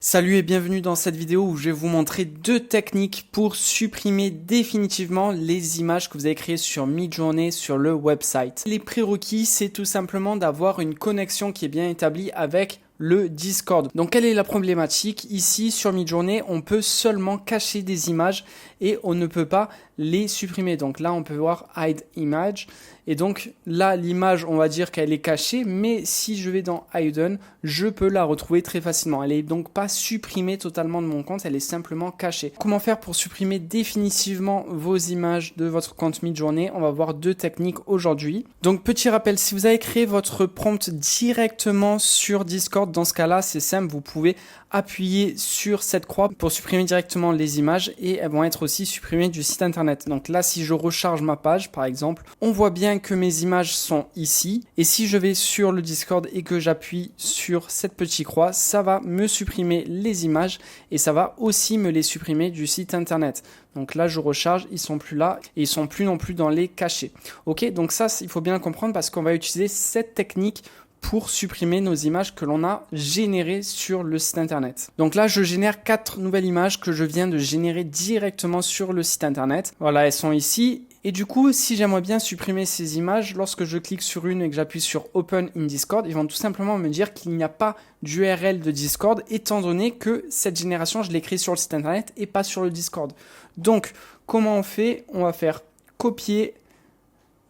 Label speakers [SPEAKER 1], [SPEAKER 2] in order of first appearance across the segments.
[SPEAKER 1] Salut et bienvenue dans cette vidéo où je vais vous montrer deux techniques pour supprimer définitivement les images que vous avez créées sur Midjourney sur le website. Les prérequis, c'est tout simplement d'avoir une connexion qui est bien établie avec le Discord. Donc quelle est la problématique? Ici sur Midjourney, on peut seulement cacher des images et on ne peut pas les supprimer. Donc là on peut voir Hide Image et donc là l'image on va dire qu'elle est cachée, mais si je vais dans Hidden, je peux la retrouver très facilement. Elle est donc pas supprimée totalement de mon compte, elle est simplement cachée. Comment faire pour supprimer définitivement vos images de votre compte Midjourney? On va voir deux techniques aujourd'hui. Donc petit rappel, si vous avez créé votre prompt directement sur Discord, dans ce cas-là, c'est simple, vous pouvez appuyer sur cette croix pour supprimer directement les images et elles vont être aussi supprimées du site internet. Donc là, si je recharge ma page, par exemple, on voit bien que mes images sont ici. Et si je vais sur le Discord et que j'appuie sur cette petite croix, ça va me supprimer les images et ça va aussi me les supprimer du site internet. Donc là, je recharge, ils sont plus là et ils sont plus non plus dans les cachés. Ok, donc ça, il faut bien comprendre parce qu'on va utiliser cette technique pour supprimer nos images que l'on a générées sur le site internet. Donc là, je génère 4 nouvelles images que je viens de générer directement sur le site internet. Voilà, elles sont ici. Et du coup, si j'aimerais bien supprimer ces images, lorsque je clique sur une et que j'appuie sur Open in Discord, ils vont tout simplement me dire qu'il n'y a pas d'URL de Discord, étant donné que cette génération, je l'ai créée sur le site internet et pas sur le Discord. Donc, comment on fait? On va faire copier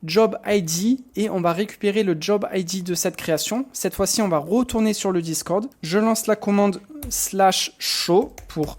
[SPEAKER 1] Job ID et on va récupérer le Job ID de cette création. Cette fois-ci, on va retourner sur le Discord. Je lance la commande /show pour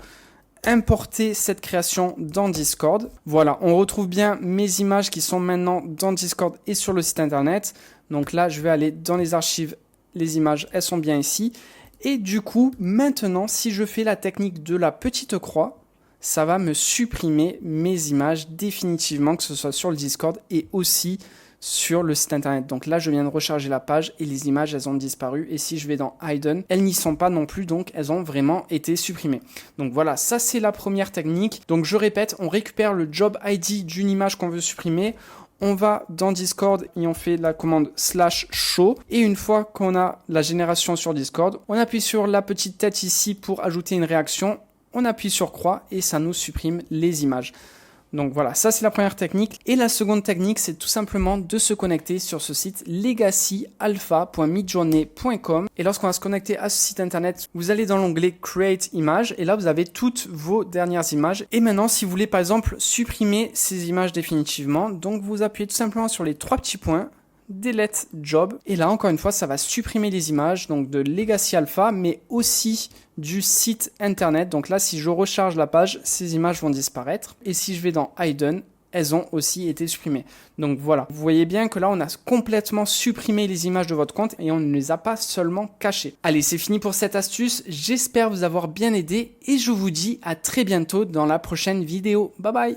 [SPEAKER 1] importer cette création dans Discord. Voilà, on retrouve bien mes images qui sont maintenant dans Discord et sur le site internet. Donc là, je vais aller dans les archives. Les images, elles sont bien ici. Et du coup, maintenant, si je fais la technique de la petite croix, ça va me supprimer mes images définitivement, que ce soit sur le Discord et aussi sur le site internet. Donc là, je viens de recharger la page et les images, elles ont disparu. Et si je vais dans Hidden, elles n'y sont pas non plus, donc elles ont vraiment été supprimées. Donc voilà, ça c'est la première technique. Donc je répète, on récupère le Job ID d'une image qu'on veut supprimer. On va dans Discord et on fait la commande /show. Et une fois qu'on a la génération sur Discord, on appuie sur la petite tête ici pour ajouter une réaction. On appuie sur croix et ça nous supprime les images. Donc voilà, ça c'est la première technique. Et la seconde technique, c'est tout simplement de se connecter sur ce site legacyalpha.midjourney.com. Et lorsqu'on va se connecter à ce site internet, vous allez dans l'onglet Create Image et là vous avez toutes vos dernières images. Et maintenant, si vous voulez par exemple supprimer ces images définitivement, donc vous appuyez tout simplement sur les trois petits points. Delete Job et là encore une fois ça va supprimer les images donc de Legacy Alpha mais aussi du site internet. Donc là si je recharge la page, ces images vont disparaître et si je vais dans Hidden, elles ont aussi été supprimées. Donc voilà, vous voyez bien que là on a complètement supprimé les images de votre compte et on ne les a pas seulement cachées. Allez, c'est fini pour cette astuce, j'espère vous avoir bien aidé et je vous dis à très bientôt dans la prochaine vidéo. Bye bye.